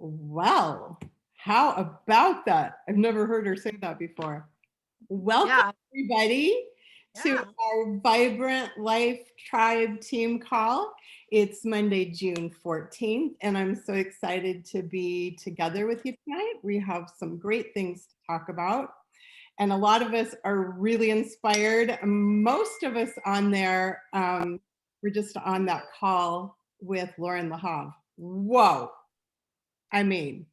Well, how about that? I've never heard her say that before. Welcome, Yeah, everybody, to yeah. our Vibrant Life Tribe team call. It's Monday, June 14th, and I'm so excited to be together with you tonight. We have some great things to talk about, and a lot of us are really inspired. Most of us on there, we're just on that call with Lauren LaHave. Whoa. I mean,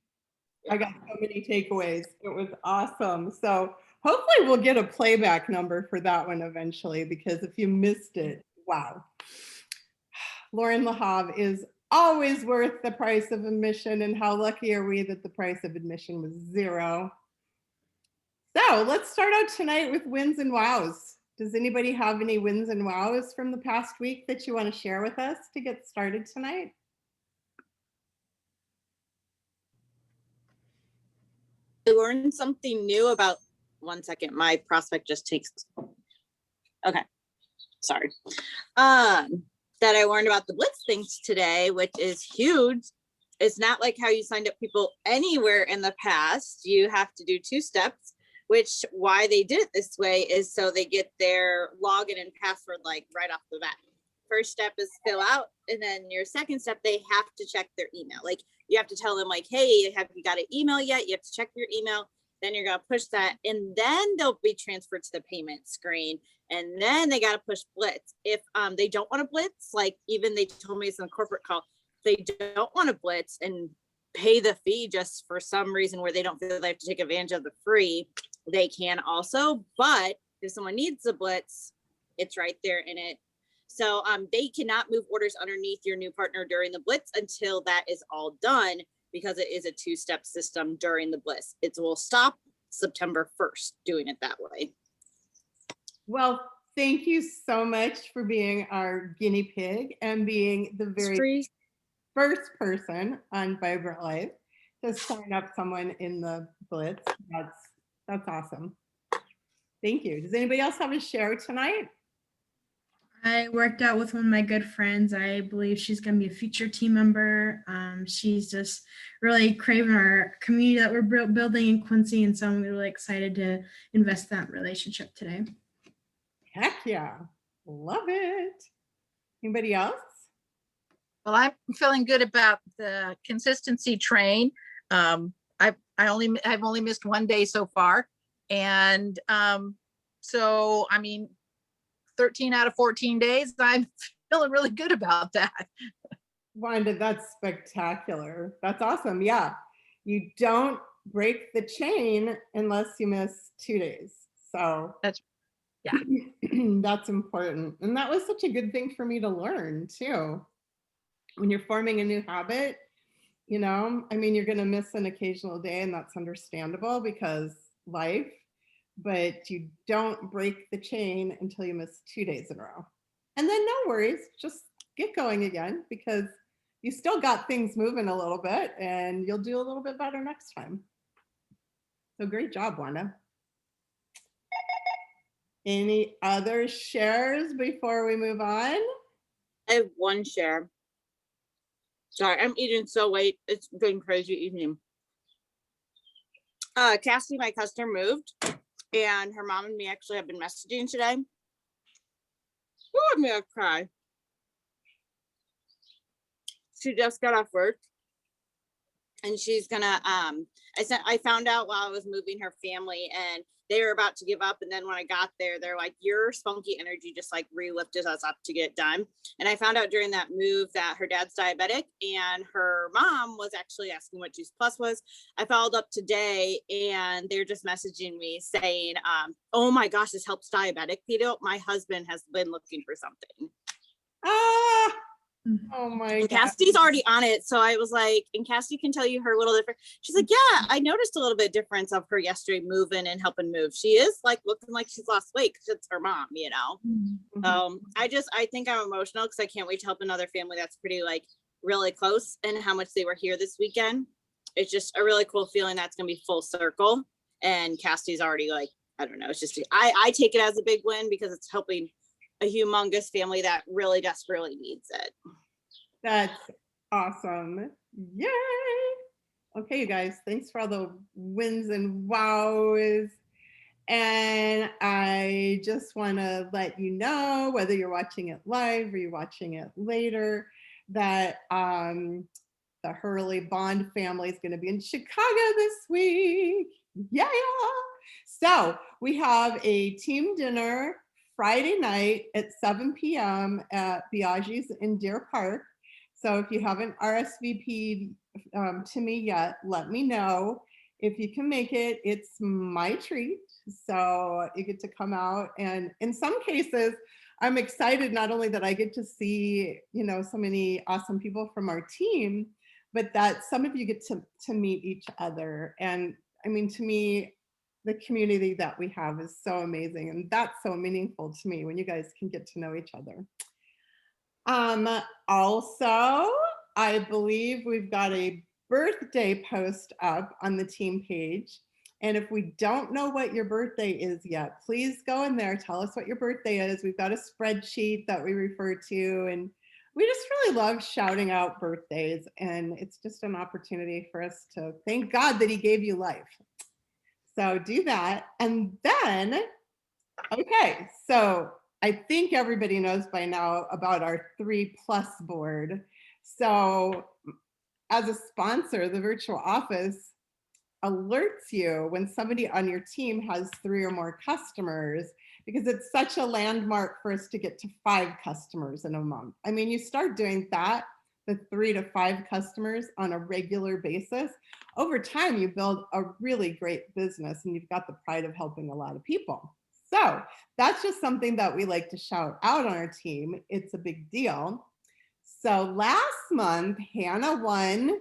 I got so many takeaways. It was awesome. So hopefully we'll get a playback number for that one eventually, because if you missed it, wow. Lauren LaHave is always worth the price of admission, and how lucky are we that the price of admission was $0. So let's start out tonight with wins and wows. Does anybody have any wins and wows from the past week that you want to share with us to get started tonight? I learned something new about, one second, my prospect just takes, okay, sorry. That I learned about the Blitz things today, which is huge. It's not like how you signed up people anywhere in the past. You have to do 2 steps, which why they did it this way is so they get their login and password like right off the bat. First step is fill out, and then your second step, they have to check their email. Like you have to tell them like, hey, have you got an email yet? You have to check your email. Then you're going to push that, and then they'll be transferred to the payment screen. And then they got to push Blitz. If they don't want to Blitz, like even they told me it's in a corporate call, they don't want to Blitz and pay the fee just for some reason where they don't feel they have to take advantage of the free, they can also. But if someone needs a Blitz, it's right there in it. So they cannot move orders underneath your new partner during the Blitz until that is all done, because it is a 2-step system during the Blitz. It will stop September 1st doing it that way. Well, thank you so much for being our guinea pig and being the very first person on Vibrant Life to sign up someone in the Blitz. That's awesome. Thank you. Does anybody else have a share tonight? I worked out with one of my good friends. I believe she's going to be a future team member. She's just really craving our community that we're building in Quincy, and so I'm really excited to invest in that relationship today. Heck yeah. Love it. Anybody else? Well, I'm feeling good about the consistency train. I've only missed 1 day so far. And so, I mean, 13 out of 14 days, I'm feeling really good about that. Wanda, that's spectacular. That's awesome. Yeah. You don't break the chain unless you miss 2 days. So That's that's important. And that was such a good thing for me to learn too. When you're forming a new habit, you know, I mean, you're going to miss an occasional day, and that's understandable because life, but you don't break the chain until you miss 2 days in a row. And then no worries, just get going again, because you still got things moving a little bit and you'll do a little bit better next time. So great job, Wanda. Any other shares before we move on? I have one share. Sorry, I'm eating so late. It's been crazy evening. Cassie, my customer, moved, and her mom and me actually have been messaging today. Oh, I'm gonna cry. She just got off work, and she's gonna I found out while I was moving her family, and they were about to give up. And then when I got there, they're like, your spunky energy just like re-lifted us up to get done. And I found out during that move that her dad's diabetic, and her mom was actually asking what Juice Plus was. I followed up today, and they're just messaging me saying, oh my gosh, this helps diabetic people. My husband has been looking for something. Ah, oh my And God. Cassie's already on it. So I was like, and Cassie can tell you her little different. She's like, yeah, I noticed a little bit difference of her yesterday moving and helping move. She is like looking like she's lost weight because it's her mom, you know. I think I'm emotional because I can't wait to help another family that's pretty like really close, and how much they were here this weekend. It's just a really cool feeling that's gonna be full circle. And Cassie's already like, I don't know, it's just I take it as a big win because it's helping a humongous family that really desperately needs it. That's awesome. Yay. Okay, you guys, thanks for all the wins and wows. And I just want to let you know, whether you're watching it live or you're watching it later, that the Hurley Bond family is going to be in Chicago this week. Yeah. So we have a team dinner Friday night at 7 p.m. at Biaggi's in Deer Park. So if you haven't RSVP'd to me yet, let me know. If you can make it, it's my treat. So you get to come out, and in some cases, I'm excited not only that I get to see, so many awesome people from our team, but that some of you get to meet each other. And I mean, to me, the community that we have is so amazing, and that's so meaningful to me when you guys can get to know each other. Also, I believe we've got a birthday post up on the team page. And if we don't know what your birthday is yet, please go in there, tell us what your birthday is. We've got a spreadsheet that we refer to, and we just really love shouting out birthdays. And it's just an opportunity for us to thank God that he gave you life. So do that. And then, okay, so I think everybody knows by now about our 3+ board. So as a sponsor, the virtual office alerts you when somebody on your team has 3 or more customers, because it's such a landmark for us to get to 5 customers in a month. I mean, you start doing that, the 3 to 5 customers on a regular basis, over time you build a really great business, and you've got the pride of helping a lot of people. So that's just something that we like to shout out on our team. It's a big deal. So last month, Hannah won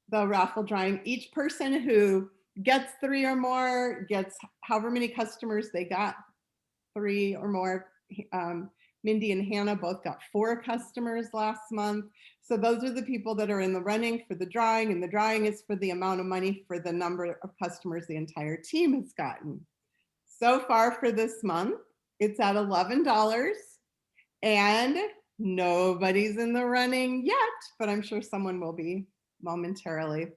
the raffle drawing. Each person who gets 3 or more gets however many customers they got, 3 or more. Mindy and Hannah both got 4 customers last month. So those are the people that are in the running for the drawing, and the drawing is for the amount of money for the number of customers the entire team has gotten. So far for this month, it's at $11, and nobody's in the running yet, but I'm sure someone will be momentarily.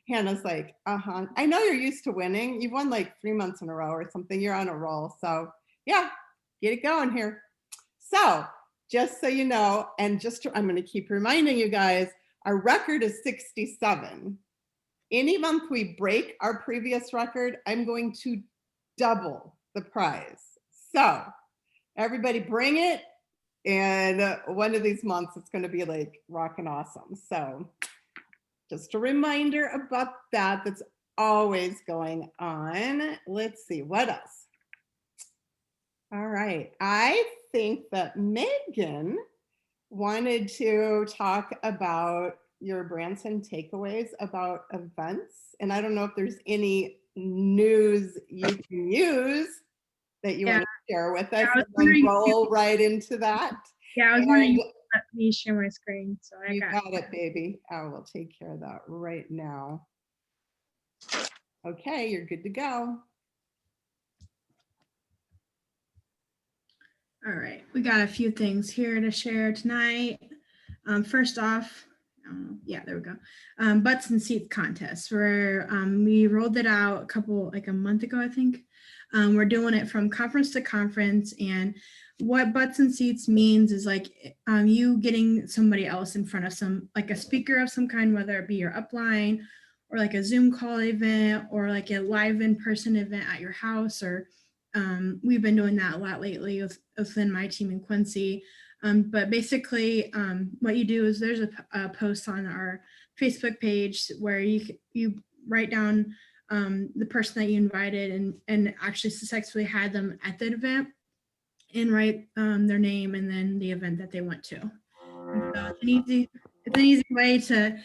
Hannah's like, I know you're used to winning. You've won like 3 months in a row or something. You're on a roll. So yeah, get it going here. So just so you know, and I'm going to keep reminding you guys, our record is 67. Any month we break our previous record, I'm going to double the prize. So everybody bring it. And one of these months, it's going to be like rockin' awesome. So just a reminder about that. That's always going on. Let's see, what else? All right. I think that Megan wanted to talk about your Branson takeaways about events. And I don't know if there's any news you can use that you want to share with us, and roll right into that. Yeah, I was wondering if you let me share my screen. So you got it, baby. I will take care of that right now. Okay, you're good to go. All right, we got a few things here to share tonight. First off, yeah, there we go. Butts and Seats contest, where we rolled it out a month ago, I think. We're doing it from conference to conference, and what Butts and Seats means is like you getting somebody else in front of like a speaker of some kind, whether it be your upline or like a Zoom call event or like a live in-person event at your house. Or we've been doing that a lot lately within my team in Quincy. But basically what you do is there's a post on our Facebook page where you write down the person that you invited and actually successfully had them at the event, and write their name and then the event that they went to. So it's an easy way to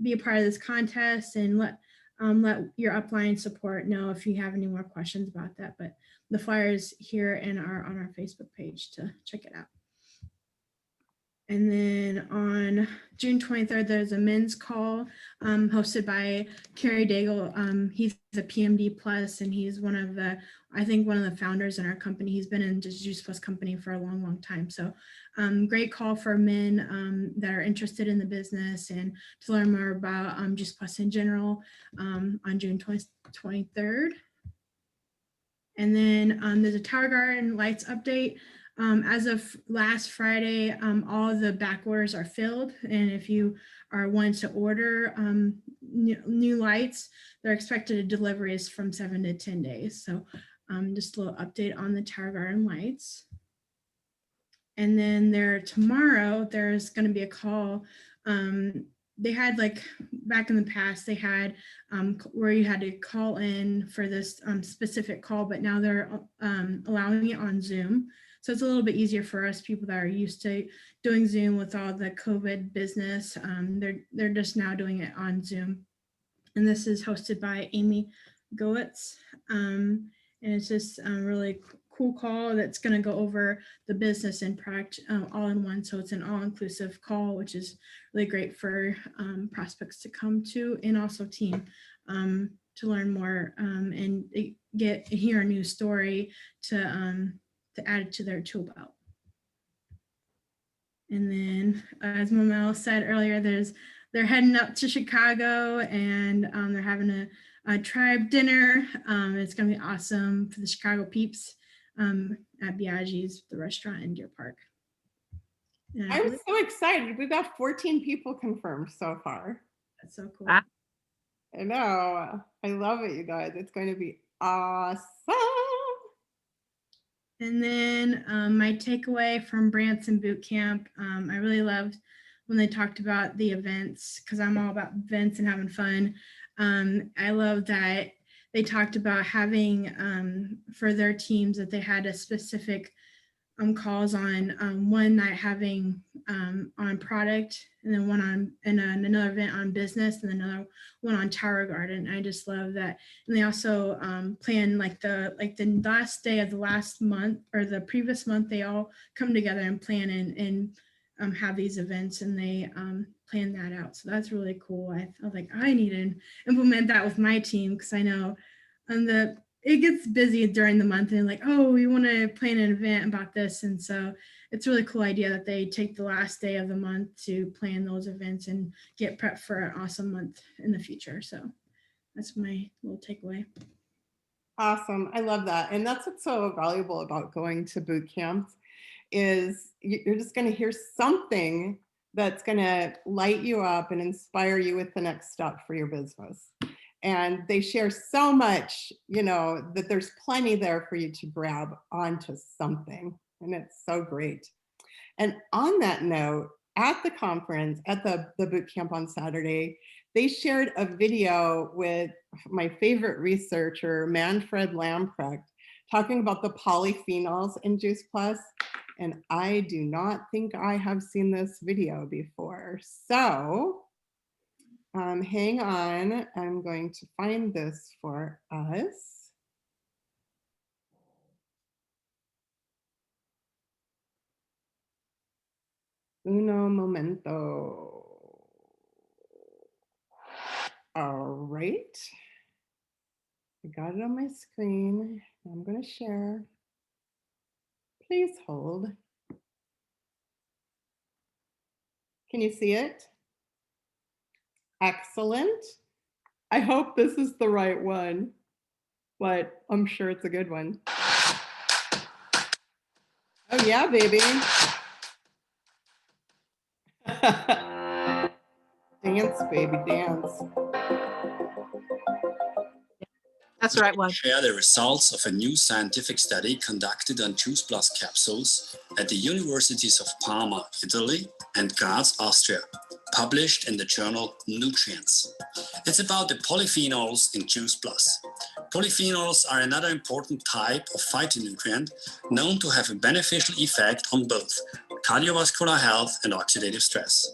be a part of this contest and let your upline support know if you have any more questions about that. But the flyers here and are on our Facebook page to check it out. And then on on June 23rd, there's a men's call hosted by Kerry Daigle. He's a PMD plus, and he's I think one of the founders in our company. He's been in the Juice Plus company for a long, long time. So great call for men that are interested in the business and to learn more about Juice Plus in general on June 23rd. And then there's a Tower Garden lights update. As of last Friday, all of the back orders are filled. And if you are wanting to order new lights, they're expected delivery is from 7 to 10 days. So just a little update on the Tower Garden lights. And then tomorrow, there's going to be a call. They had, like back in the past, they had where you had to call in for this specific call, but now they're allowing it on Zoom. So it's a little bit easier for us people that are used to doing Zoom with all the COVID business. They're just now doing it on Zoom. And this is hosted by Amy Goetz. And it's just a really cool call that's going to go over the business and product all in one. So it's an all-inclusive call, which is really great for prospects to come to, and also team to learn more and hear a new story to add it to their tool belt. And then, as Momel said earlier, they're heading up to Chicago, and they're having a tribe dinner. It's going to be awesome for the Chicago peeps at Biaggi's, the restaurant in Deer Park. I'm so excited. We've got 14 people confirmed so far. That's so cool. Ah. I know. I love it, you guys. It's going to be awesome. And then my takeaway from Branson Boot Camp, I really loved when they talked about the events, because I'm all about events and having fun. I love that they talked about having for their teams that they had a specific calls on one night having on product, and then one on another event on business, and another one on Tower Garden. I just love that. And they also plan like the last day of the last month or the previous month, they all come together and plan and have these events, and they plan that out. So that's really cool. I felt like I need to implement that with my team, because I know it gets busy during the month and like, oh, we want to plan an event about this. And so it's a really cool idea that they take the last day of the month to plan those events and get prepped for an awesome month in the future. So that's my little takeaway. Awesome. I love that. And that's what's so valuable about going to boot camps, is you're just going to hear something that's going to light you up and inspire you with the next step for your business. And they share so much, that there's plenty there for you to grab onto something. And it's so great. And on that note, at the conference, at the boot camp on Saturday, they shared a video with my favorite researcher, Manfred Lamprecht, talking about the polyphenols in Juice Plus. And I do not think I have seen this video before. So hang on, I'm going to find this for us. Uno momento. All right. I got it on my screen. I'm going to share. Please hold. Can you see it? Excellent. I hope this is the right one, but I'm sure it's a good one. Oh yeah, baby. Dance, baby, dance. That's the right one. Share the results of a new scientific study conducted on Juice Plus capsules at the Universities of Parma, Italy, and Graz, Austria, published in the journal Nutrients. It's about the polyphenols in Juice Plus. Polyphenols are another important type of phytonutrient known to have a beneficial effect on both cardiovascular health and oxidative stress.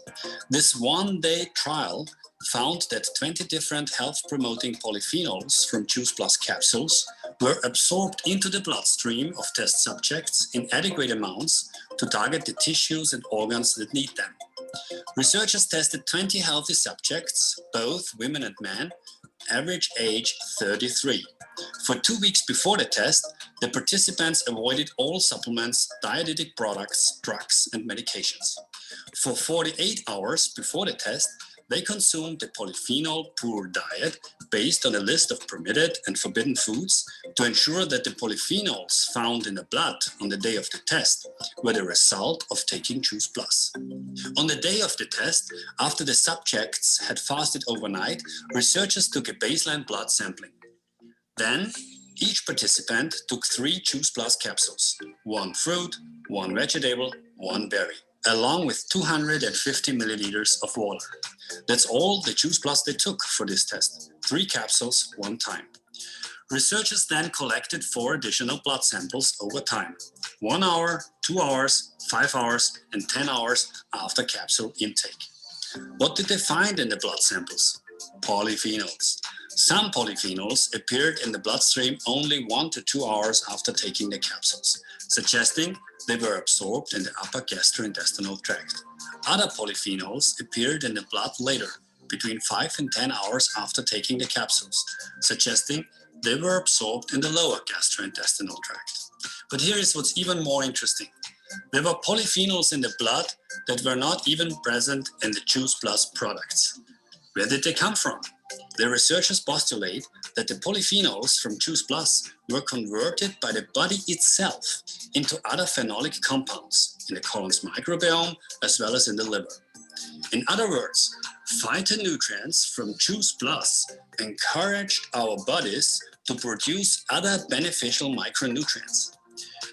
This one-day trial found that 20 different health-promoting polyphenols from Juice Plus capsules were absorbed into the bloodstream of test subjects in adequate amounts to target the tissues and organs that need them. Researchers tested 20 healthy subjects, both women and men, average age 33. For 2 weeks before the test, the participants avoided all supplements, dietetic products, drugs, and medications. For 48 hours before the test, they consumed a polyphenol-poor diet based on a list of permitted and forbidden foods to ensure that the polyphenols found in the blood on the day of the test were the result of taking Juice Plus. On the day of the test, after the subjects had fasted overnight, researchers took a baseline blood sampling. Then, each participant took 3 Juice Plus capsules, 1 fruit, 1 vegetable, 1 berry, along with 250 milliliters of water. That's all the Juice Plus they took for this test, 3 capsules, 1 time. Researchers then collected 4 additional blood samples over time, 1 hour, 2 hours, 5 hours, and 10 hours after capsule intake. What did they find in the blood samples? Polyphenols. Some polyphenols appeared in the bloodstream only 1 to 2 hours after taking the capsules, suggesting they were absorbed in the upper gastrointestinal tract. Other polyphenols appeared in the blood later, between 5 and 10 hours after taking the capsules, suggesting they were absorbed in the lower gastrointestinal tract. But here is what's even more interesting. There were polyphenols in the blood that were not even present in the Juice Plus products. Where did they come from? The researchers postulate that the polyphenols from Juice Plus were converted by the body itself into other phenolic compounds in the colon's microbiome as well as in the liver. In other words, phytonutrients from Juice Plus encouraged our bodies to produce other beneficial micronutrients.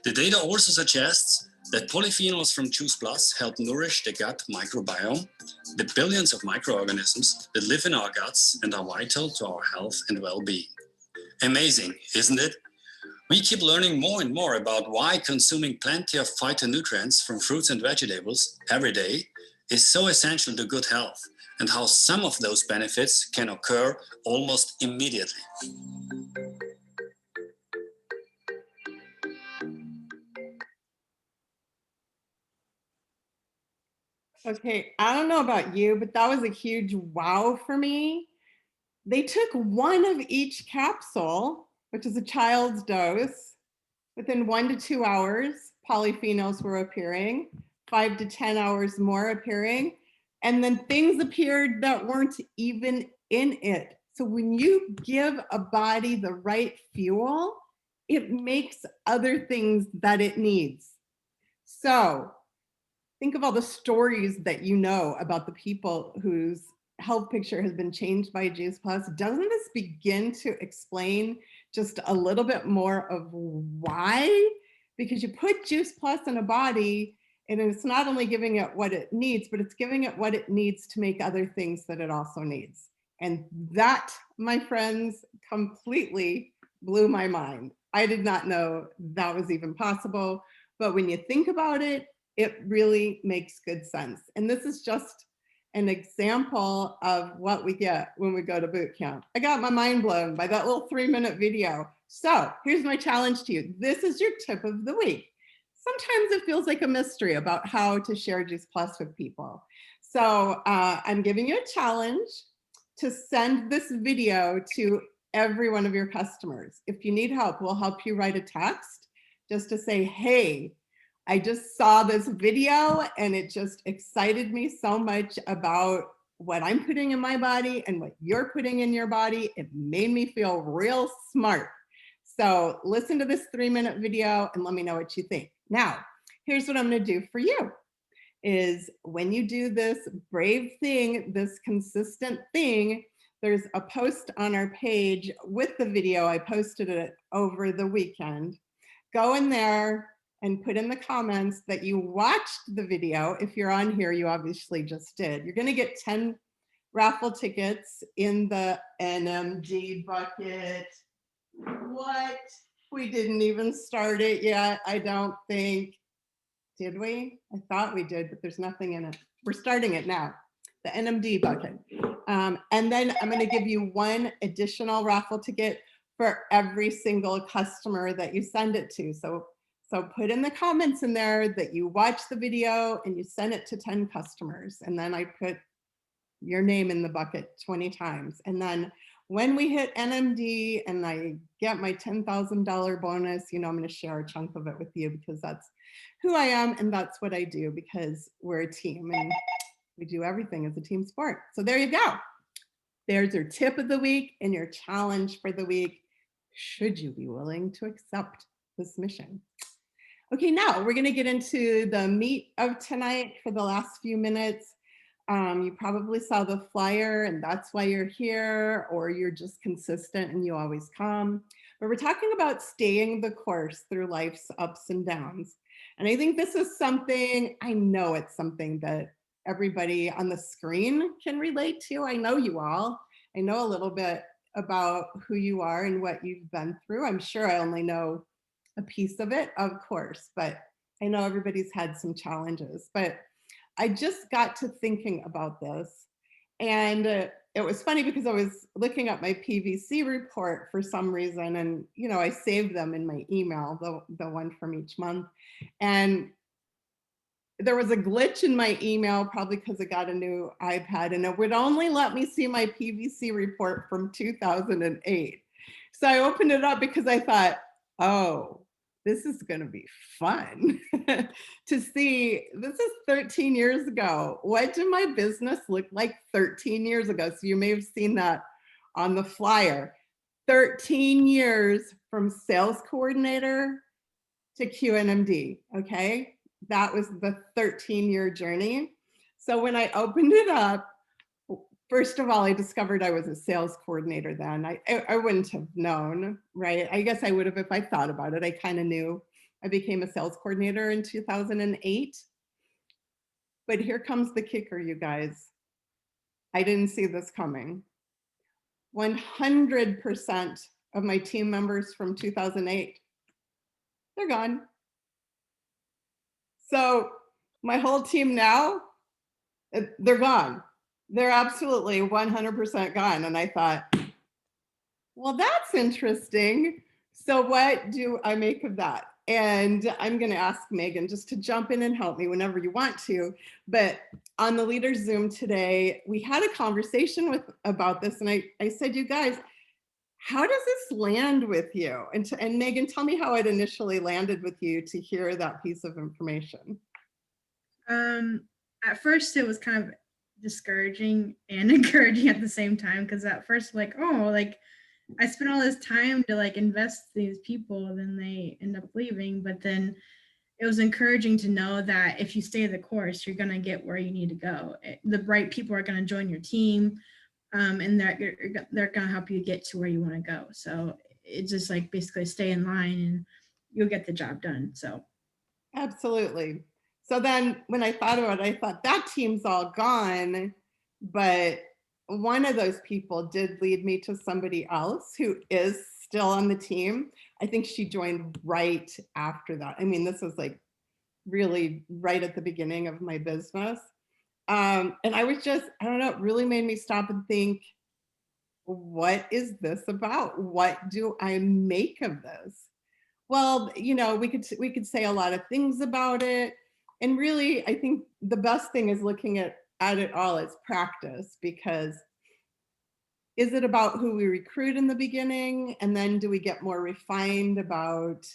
The data also suggests that polyphenols from Juice Plus help nourish the gut microbiome, the billions of microorganisms that live in our guts and are vital to our health and well-being. Amazing, isn't it? We keep learning more and more about why consuming plenty of phytonutrients from fruits and vegetables every day is so essential to good health, and how some of those benefits can occur almost immediately. Okay, I don't know about you, but that was a huge wow for me. They took 1 of each capsule, which is a child's dose. Within 1 to 2 hours, polyphenols were appearing, 5 to 10 hours more appearing, and then things appeared that weren't even in it. So when you give a body the right fuel, it makes other things that it needs. So think of all the stories that you know about the people whose health picture has been changed by Juice Plus. Doesn't this begin to explain just a little bit more of why? Because you put Juice Plus in a body and it's not only giving it what it needs, but it's giving it what it needs to make other things that it also needs. And that, my friends, completely blew my mind. I did not know that was even possible. But when you think about it, it really makes good sense. And this is just an example of what we get when we go to boot camp. I got my mind blown by that little 3-minute video. So here's my challenge to you. This is your tip of the week. Sometimes it feels like a mystery about how to share Juice Plus with people. So I'm giving you a challenge to send this video to every one of your customers. If you need help, we'll help you write a text just to say, hey, I just saw this video and it just excited me so much about what I'm putting in my body and what you're putting in your body. It made me feel real smart. So listen to this 3-minute video and let me know what you think. Now, here's what I'm gonna do for you is when you do this brave thing, this consistent thing, there's a post on our page with the video. I posted it over the weekend. Go in there and put in the comments that you watched the video. If you're on here, you obviously just did. You're gonna get 10 raffle tickets in the NMD bucket. What? We didn't even start it yet, I don't think. Did we? I thought we did, but there's nothing in it. We're starting it now, the NMD bucket. And then I'm gonna give you 1 additional raffle ticket for every single customer that you send it to. So So put in the comments in there that you watched the video and you sent it to 10 customers. And then I put your name in the bucket 20 times. And then when we hit NMD and I get my $10,000 bonus, you know, I'm going to share a chunk of it with you because that's who I am and that's what I do because we're a team and we do everything as a team sport. So there you go. There's your tip of the week and your challenge for the week. Should you be willing to accept this mission? Okay, now we're going to get into the meat of tonight for the last few minutes. You probably saw the flyer and that's why you're here, or you're just consistent and you always come. But we're talking about staying the course through life's ups and downs. And I think this is something, I know it's something that everybody on the screen can relate to. I know you all. I know a little bit about who you are and what you've been through. I'm sure I only know a piece of it, of course, but I know everybody's had some challenges. But I just got to thinking about this, and it was funny because I was looking at my PVC report for some reason, and you know, I saved them in my email, the one from each month, and there was a glitch in my email, probably because I got a new iPad, and it would only let me see my PVC report from 2008. So I opened it up because I thought, oh, this is going to be fun to see. This is 13 years ago. What did my business look like 13 years ago? So you may have seen that on the flyer. 13 years from sales coordinator to QNMD, okay? That was the 13-year journey. So when I opened it up, first of all, I discovered I was a sales coordinator then. I wouldn't have known, right? I guess I would have if I thought about it. I kind of knew. I became a sales coordinator in 2008. But here comes the kicker, you guys. I didn't see this coming. 100% of my team members from 2008, they're gone. So my whole team now, they're gone. They're absolutely 100% gone. And I thought, well, that's interesting. So what do I make of that? And I'm going to ask Megan just to jump in and help me whenever you want to. But on the Leaders Zoom today, we had a conversation about this. And I said, you guys, how does this land with you? And Megan, tell me how it initially landed with you to hear that piece of information. At first it was kind of discouraging and encouraging at the same time, because at first, like, oh, like I spent all this time to like invest these people and then they end up leaving. But then it was encouraging to know that if you stay the course, you're going to get where you need to go. The right people are going to join your team, and they're going to help you get to where you want to go. So it's just like basically stay in line and you'll get the job done. So absolutely. So then when I thought about it, I thought that team's all gone, but one of those people did lead me to somebody else who is still on the team. I think she joined right after that. I mean, this was like really right at the beginning of my business. And I was just, I don't know, it really made me stop and think, what is this about? What do I make of this? Well, you know, we could say a lot of things about it. And really, I think the best thing is looking at it all as practice, because is it about who we recruit in the beginning? And then do we get more refined about,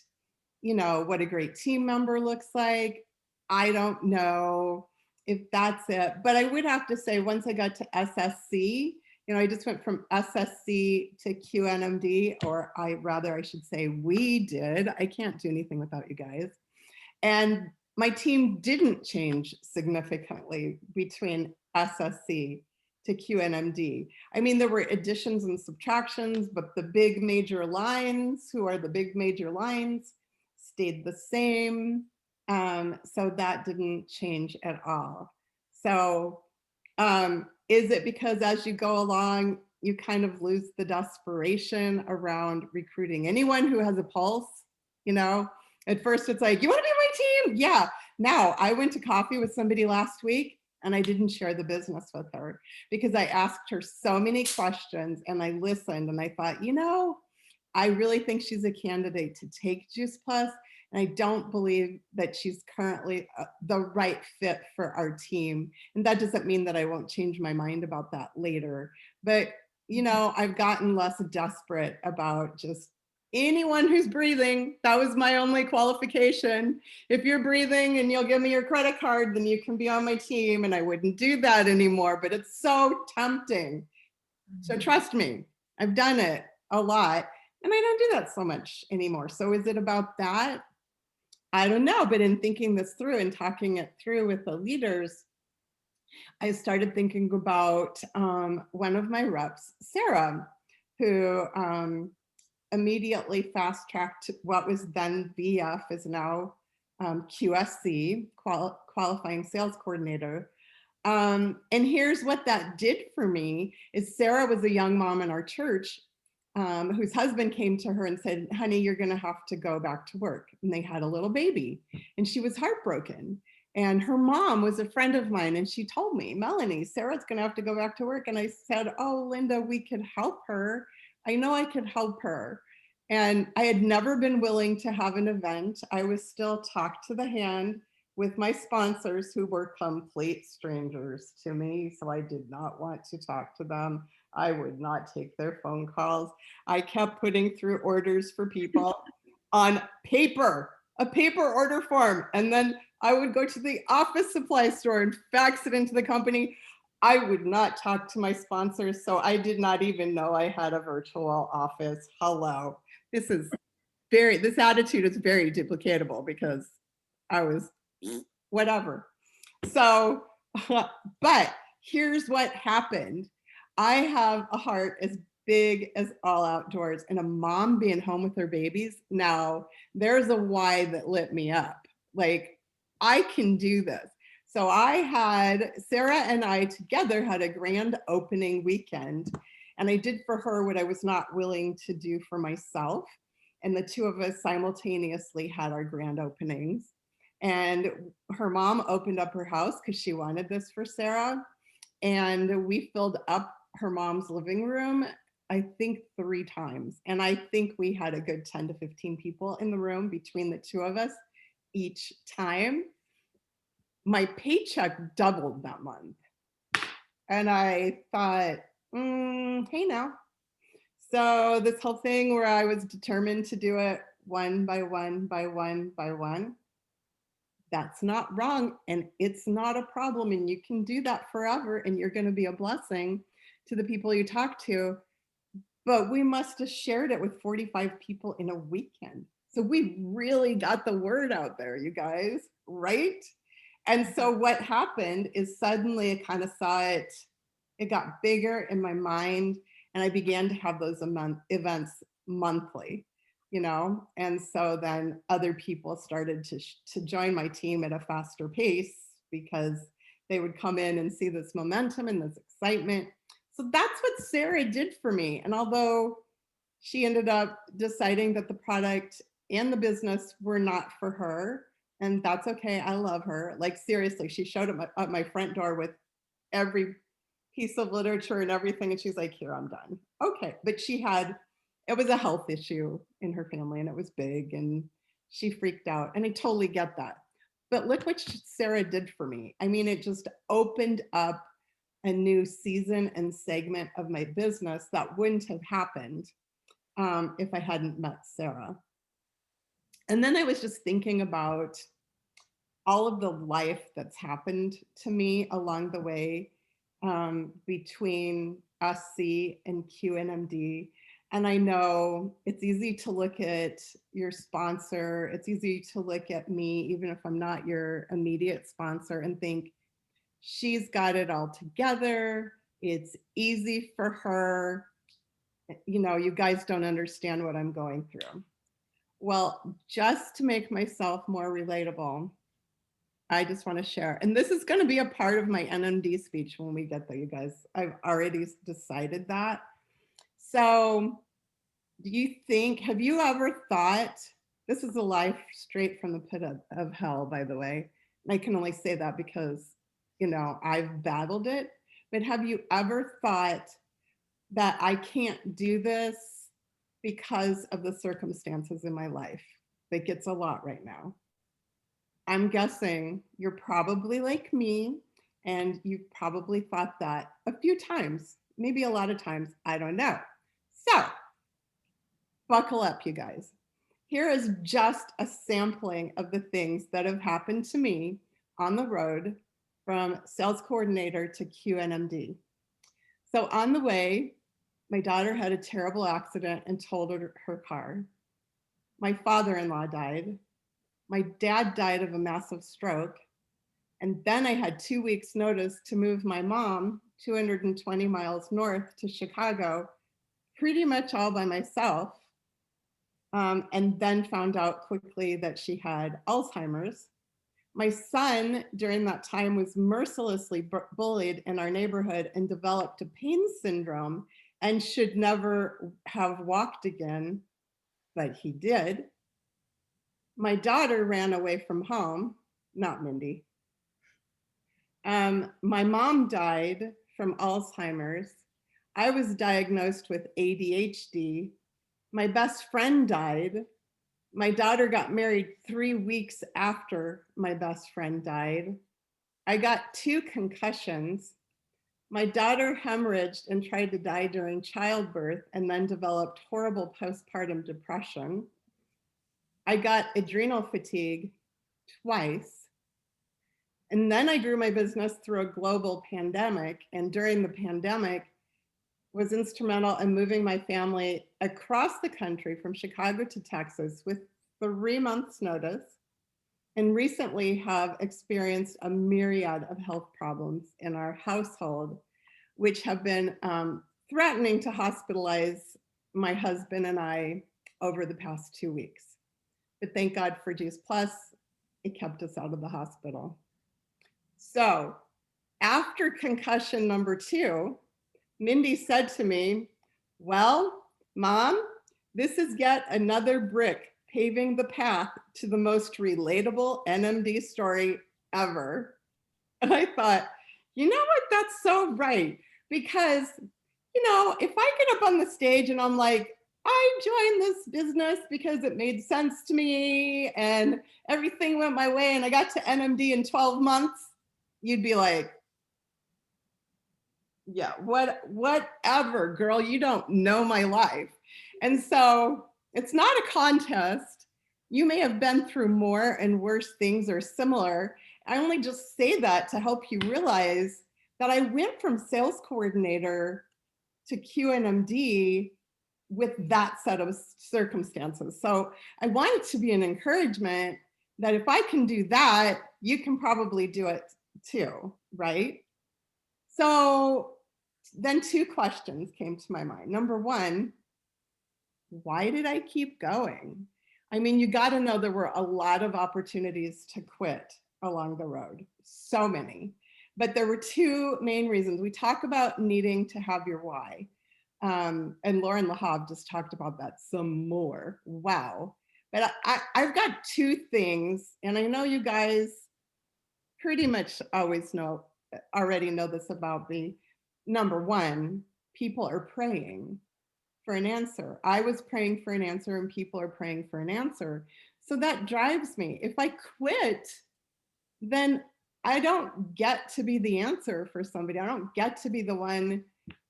you know, what a great team member looks like? I don't know if that's it. But I would have to say, once I got to SSC, you know, I just went from SSC to QNMD, or I should say we did. I can't do anything without you guys. And my team didn't change significantly between SSC to QNMD. I mean, there were additions and subtractions, but the big major lines, who are the big major lines, stayed the same. So that didn't change at all. So is it because as you go along, you kind of lose the desperation around recruiting anyone who has a pulse? You know, at first it's like, you want to be on my team? Yeah. Now, I went to coffee with somebody last week and I didn't share the business with her because I asked her so many questions and I listened and I thought, you know, I really think she's a candidate to take Juice Plus. And I don't believe that she's currently the right fit for our team. And that doesn't mean that I won't change my mind about that later. But, you know, I've gotten less desperate about just anyone who's breathing. That was my only qualification. If you're breathing and you'll give me your credit card, then you can be on my team. And I wouldn't do that anymore, but it's so tempting. So trust me, I've done it a lot and I don't do that so much anymore. So is it about that? I don't know, but in thinking this through and talking it through with the leaders, I started thinking about one of my reps, Sarah, who immediately fast tracked what was then VF is now QSC, qualifying sales coordinator. And here's what that did for me is Sarah was a young mom in our church whose husband came to her and said, honey, you're going to have to go back to work. And they had a little baby and she was heartbroken. And her mom was a friend of mine. And she told me, Melanie, Sarah's going to have to go back to work. And I said, oh, Linda, we could help her. I know I could help her. And I had never been willing to have an event. I was still talked to the hand with my sponsors who were complete strangers to me. So I did not want to talk to them. I would not take their phone calls. I kept putting through orders for people on paper, a paper order form. And then I would go to the office supply store and fax it into the company. I would not talk to my sponsors. So I did not even know I had a virtual office. Hello. This attitude is very duplicatable because I was whatever. So, but here's what happened. I have a heart as big as all outdoors and a mom being home with her babies. Now there's a why that lit me up. Like I can do this. So I had Sarah and I together had a grand opening weekend and I did for her what I was not willing to do for myself. And the two of us simultaneously had our grand openings. And her mom opened up her house because she wanted this for Sarah. And we filled up her mom's living room, I think 3 times. And I think we had a good 10 to 15 people in the room between the two of us each time. My paycheck doubled that month. And I thought, hey now. So this whole thing where I was determined to do it one by one, by one, by one, that's not wrong. And it's not a problem. And you can do that forever. And you're going to be a blessing to the people you talk to. But we must have shared it with 45 people in a weekend. So we really got the word out there, you guys, right? And so what happened is suddenly I kind of saw it, it got bigger in my mind. And I began to have those events monthly, you know? And so then other people started to join my team at a faster pace because they would come in and see this momentum and this excitement. So that's what Sarah did for me. And although she ended up deciding that the product and the business were not for her, and that's okay, I love her. Like seriously, she showed up at my front door with every piece of literature and everything. And she's like, here, I'm done. Okay. But it was a health issue in her family and it was big and she freaked out. And I totally get that. But look what Sarah did for me. I mean, it just opened up a new season and segment of my business that wouldn't have happened if I hadn't met Sarah. And then I was just thinking about all of the life that's happened to me along the way between SC and QNMD. And I know it's easy to look at your sponsor. It's easy to look at me, even if I'm not your immediate sponsor, and think, she's got it all together. It's easy for her. You know, you guys don't understand what I'm going through. Well, just to make myself more relatable, I just want to share, and this is going to be a part of my NMD speech when we get there, you guys. I've already decided that. So do you think, have you ever thought, this is a life straight from the pit of hell, by the way. And I can only say that because, you know, I've battled it. But have you ever thought that I can't do this because of the circumstances in my life? that gets a lot right now. I'm guessing you're probably like me, and you've probably thought that a few times, maybe a lot of times, I don't know. So buckle up, you guys. Here is just a sampling of the things that have happened to me on the road from sales coordinator to QNMD. So on the way, my daughter had a terrible accident and totaled her car. My father-in-law died. My dad died of a massive stroke. And then I had 2 weeks notice to move my mom 220 miles north to Chicago, pretty much all by myself. And then found out quickly that she had Alzheimer's. My son during that time was mercilessly bullied in our neighborhood and developed a pain syndrome and should never have walked again, but he did. My daughter ran away from home, not Mindy. My mom died from Alzheimer's. I was diagnosed with ADHD. My best friend died. My daughter got married 3 weeks after my best friend died. I got 2 concussions. My daughter hemorrhaged and tried to die during childbirth and then developed horrible postpartum depression. I got adrenal fatigue twice. And then I grew my business through a global pandemic. And during the pandemic, was instrumental in moving my family across the country from Chicago to Texas with 3 months notice, and recently have experienced a myriad of health problems in our household, which have been threatening to hospitalize my husband and I over the past 2 weeks. But thank God for Juice Plus, it kept us out of the hospital. So after concussion number 2, Mindy said to me, well, Mom, this is yet another brick paving the path to the most relatable NMD story ever. And I thought, you know what, that's so right. Because, you know, if I get up on the stage and I'm like, I joined this business because it made sense to me and everything went my way and I got to NMD in 12 months, you'd be like, yeah, whatever, girl, you don't know my life. And so it's not a contest. You may have been through more and worse things or similar. I only just say that to help you realize that I went from sales coordinator to QNMD with that set of circumstances. So I want it to be an encouragement that if I can do that, you can probably do it too, right? So then 2 questions came to my mind. Number 1, why did I keep going? I mean, you got to know there were a lot of opportunities to quit along the road, so many. But there were 2 main reasons. We talk about needing to have your why. And Lauren LaHave just talked about that some more. Wow. But I've got 2 things, and I know you guys pretty much already know this about me. Number 1, people are praying for an answer. I was praying for an answer and people are praying for an answer. So that drives me. If I quit, then I don't get to be the answer for somebody. I don't get to be the one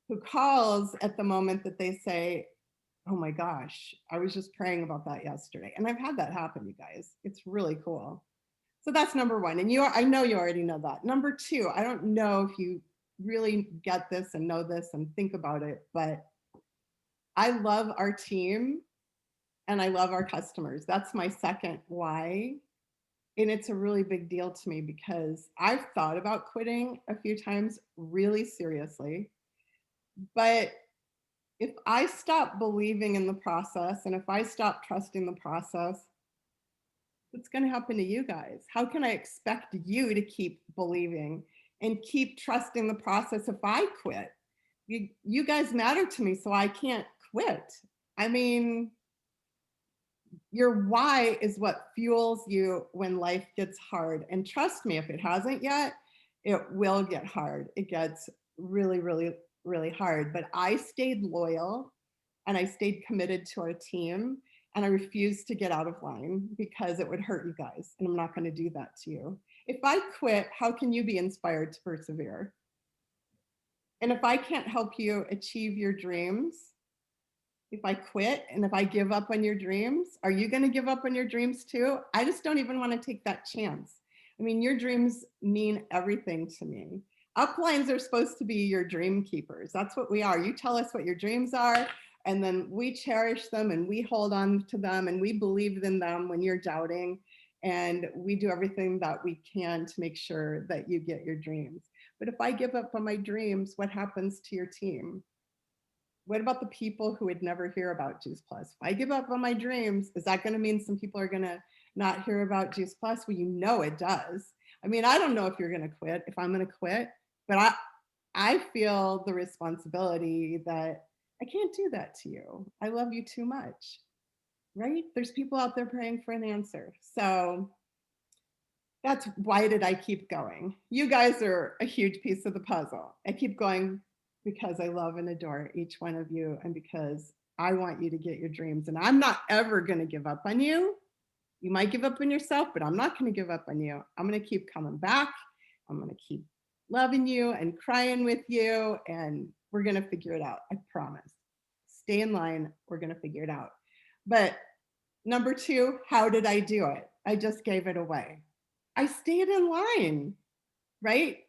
who calls at the moment that they say, oh my gosh, I was just praying about that yesterday. And I've had that happen, you guys. It's really cool. So that's number 1. And I know you already know that. Number 2, I don't know if you really get this and know this and think about it, but I love our team and I love our customers. That's my second why. And it's a really big deal to me because I've thought about quitting a few times really seriously. But if I stop believing in the process and if I stop trusting the process, what's going to happen to you guys? How can I expect you to keep believing and keep trusting the process if I quit? You guys matter to me, so I can't quit. I mean, your why is what fuels you when life gets hard. And trust me, if it hasn't yet, it will get hard. It gets really, really, really hard. But I stayed loyal and I stayed committed to our team. and I refuse to get out of line because it would hurt you guys, and I'm not going to do that to you. If I quit, how can you be inspired to persevere? And if I can't help you achieve your dreams, if I quit and if I give up on your dreams, are you going to give up on your dreams too? I just don't even want to take that chance. I mean, your dreams mean everything to me. Uplines are supposed to be your dream keepers. That's what we are. You tell us what your dreams are, and then we cherish them and we hold on to them and we believe in them when you're doubting. And we do everything that we can to make sure that you get your dreams. But if I give up on my dreams, what happens to your team? What about the people who would never hear about Juice Plus? If I give up on my dreams, is that going to mean some people are going to not hear about Juice Plus? Well, you know it does. I mean, I don't know if you're going to quit, if I'm going to quit, but I feel the responsibility that I can't do that to you. I love you too much, right? There's people out there praying for an answer. So that's why did I keep going? You guys are a huge piece of the puzzle. I keep going because I love and adore each one of you, and because I want you to get your dreams, and I'm not ever going to give up on you. You might give up on yourself, but I'm not going to give up on you. I'm going to keep coming back. I'm going to keep loving you and crying with you, and we're going to figure it out. I promise. Stay in line. We're going to figure it out. But number two, how did I do it? I just gave it away. I stayed in line, right?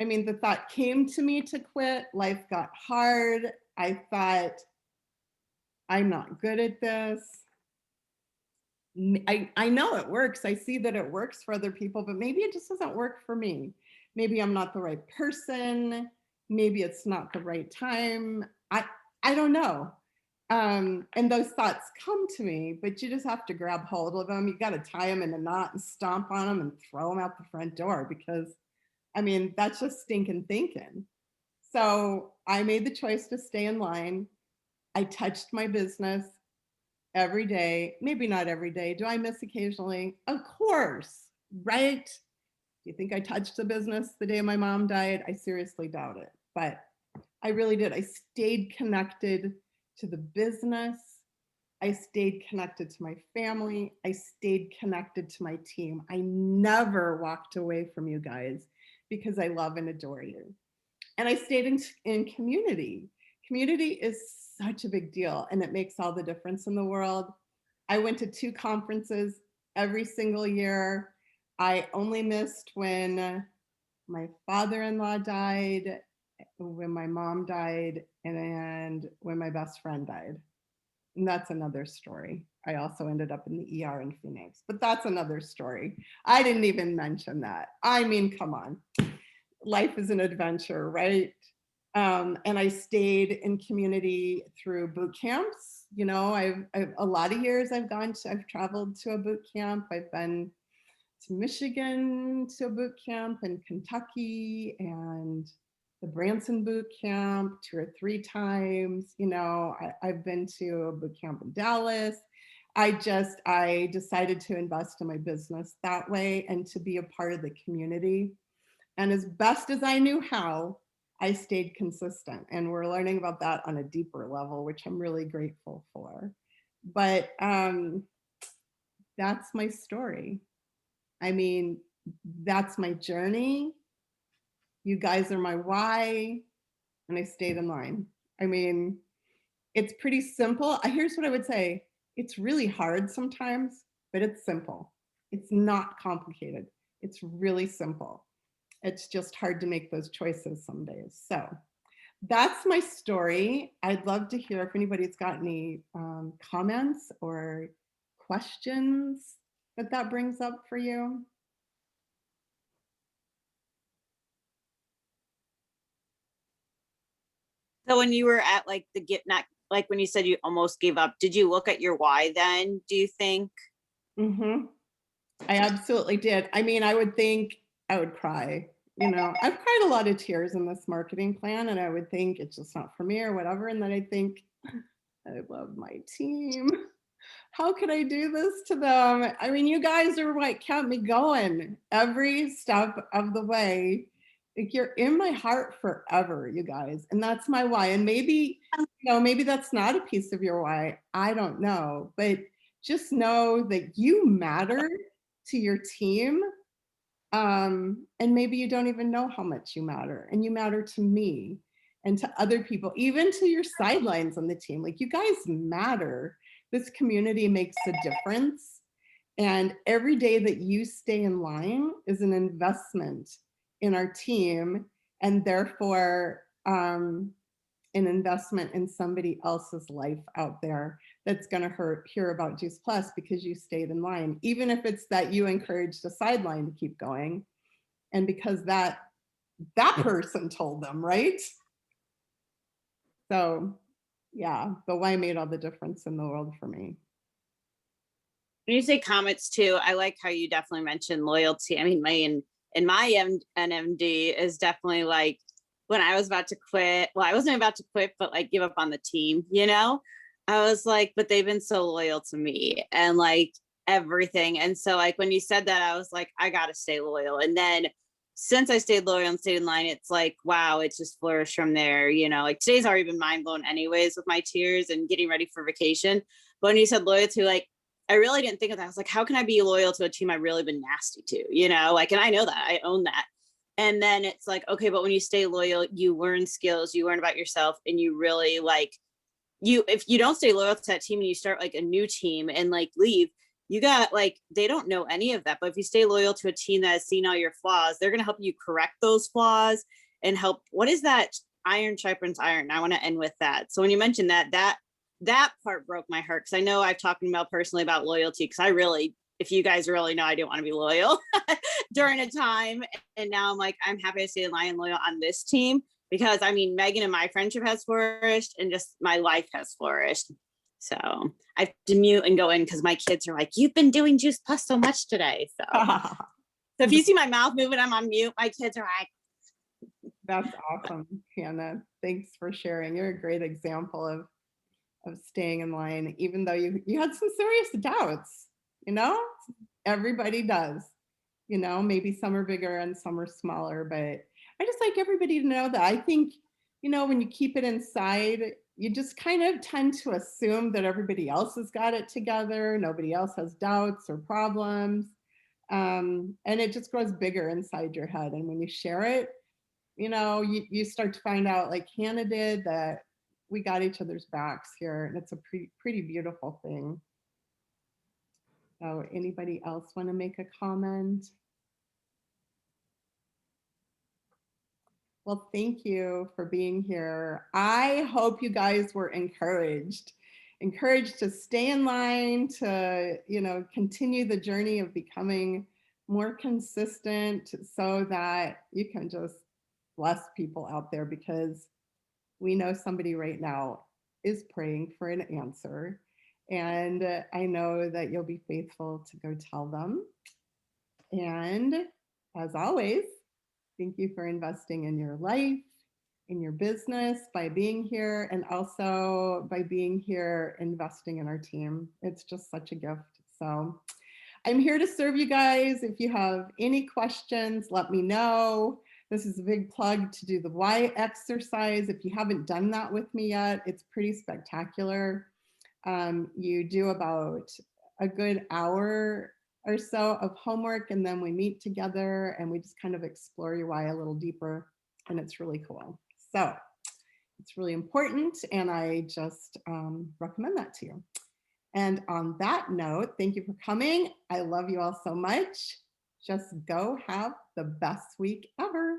I mean, the thought came to me to quit. Life got hard. I thought, I'm not good at this. I know it works. I see that it works for other people, but maybe it just doesn't work for me. Maybe I'm not the right person. Maybe it's not the right time. I don't know. And those thoughts come to me, but you just have to grab hold of them. You got to tie them in a knot and stomp on them and throw them out the front door, because I mean, that's just stinking thinking. So I made the choice to stay in line. I touched my business every day, maybe not every day. Do I miss occasionally? Of course, right? Do you think I touched the business the day my mom died? I seriously doubt it, but I really did. I stayed connected to the business. I stayed connected to my family. I stayed connected to my team. I never walked away from you guys because I love and adore you. And I stayed in community. Community is such a big deal, and it makes all the difference in the world. I went to 2 conferences every single year. I only missed when my father-in-law died, when my mom died, and when my best friend died. And that's another story. I also ended up in the ER in Phoenix, but that's another story. I didn't even mention that. I mean, come on. Life is an adventure, right? And I stayed in community through boot camps. You know, I've a lot of years I've traveled to a boot camp. I've been to Michigan to a boot camp, and Kentucky, and the Branson boot camp 2 or 3 times. You know, I've been to a boot camp in Dallas. I decided to invest in my business that way and to be a part of the community. And as best as I knew how, I stayed consistent. And we're learning about that on a deeper level, which I'm really grateful for. But that's my story. I mean, that's my journey. You guys are my why, and I stayed in line. I mean, it's pretty simple. Here's what I would say. It's really hard sometimes, but it's simple. It's not complicated. It's really simple. It's just hard to make those choices some days. So that's my story. I'd love to hear if anybody's got any comments or questions that brings up for you. So when you were at like not like when you said you almost gave up, did you look at your why then, do you think? Mm-hmm. I absolutely did. I mean, I would think I would cry. You know, I've cried a lot of tears in this marketing plan, and I would think it's just not for me or whatever. And then I think, I love my team. How could I do this to them? I mean, you guys are what kept me going every step of the way. Like, you're in my heart forever, you guys. And that's my why. And maybe, you know, maybe that's not a piece of your why. I don't know. But just know that you matter to your team. And maybe you don't even know how much you matter, and you matter to me and to other people, even to your sidelines on the team. Like, you guys matter. This community makes a difference. And every day that you stay in line is an investment in our team, and therefore an investment in somebody else's life out there that's going to hear about Juice Plus because you stayed in line, even if it's that you encouraged a sideline to keep going, and because that person told them, right? So yeah, the why made all the difference in the world for me. When you say comments too, I like how you definitely mentioned loyalty. I mean, my NMD is definitely like, when I was about to quit, well, I wasn't about to quit, but like give up on the team, you know? I was like, but they've been so loyal to me and like everything. And so like when you said that, I was like, I gotta stay loyal. And then since I stayed loyal and stayed in line, it's like, wow, it's just flourished from there. You know, like today's already been mind blown anyways with my tears and getting ready for vacation. But when you said loyalty, like, I really didn't think of that. I was like, how can I be loyal to a team I've really been nasty to, you know, like, and I know that, I own that. And then it's like, okay, but when you stay loyal, you learn skills, you learn about yourself, and you really like, if you don't stay loyal to that team and you start like a new team and like leave, you got like, they don't know any of that. But if you stay loyal to a team that has seen all your flaws, they're going to help you correct those flaws and help. What is that? Iron sharpens iron. I want to end with that. So when you mentioned that part broke my heart, because I know I've talked to Mel personally about loyalty, because I really, if you guys really know, I didn't want to be loyal during a time. And now I'm like, I'm happy to stay in line and loyal on this team, because I mean, Megan and my friendship has flourished and just my life has flourished. So I have to mute and go in because my kids are like, you've been doing Juice Plus so much today. So if you see my mouth moving, I'm on mute. My kids are like, That's awesome, Hannah. Thanks for sharing. You're a great example of staying in line, even though you had some serious doubts, you know? Everybody does, you know, maybe some are bigger and some are smaller, but I just like everybody to know that. I think, you know, when you keep it inside, you just kind of tend to assume that everybody else has got it together. Nobody else has doubts or problems. And it just grows bigger inside your head. And when you share it, you know, you start to find out, like Hannah did, that we got each other's backs here. And it's a pretty beautiful thing. So anybody else want to make a comment? Well, thank you for being here. I hope you guys were encouraged to stay in line, to, you know, continue the journey of becoming more consistent so that you can just bless people out there, because we know somebody right now is praying for an answer. And I know that you'll be faithful to go tell them. And as always, thank you for investing in your life, in your business, by being here, and also by being here, investing in our team. It's just such a gift. So I'm here to serve you guys. If you have any questions, let me know. This is a big plug to do the why exercise. If you haven't done that with me yet, it's pretty spectacular. You do about a good hour or so of homework, and then we meet together and we just kind of explore your why a little deeper, and it's really cool. So it's really important, and I just recommend that to you. And on that note, thank you for coming. I love you all so much. Just go have the best week ever.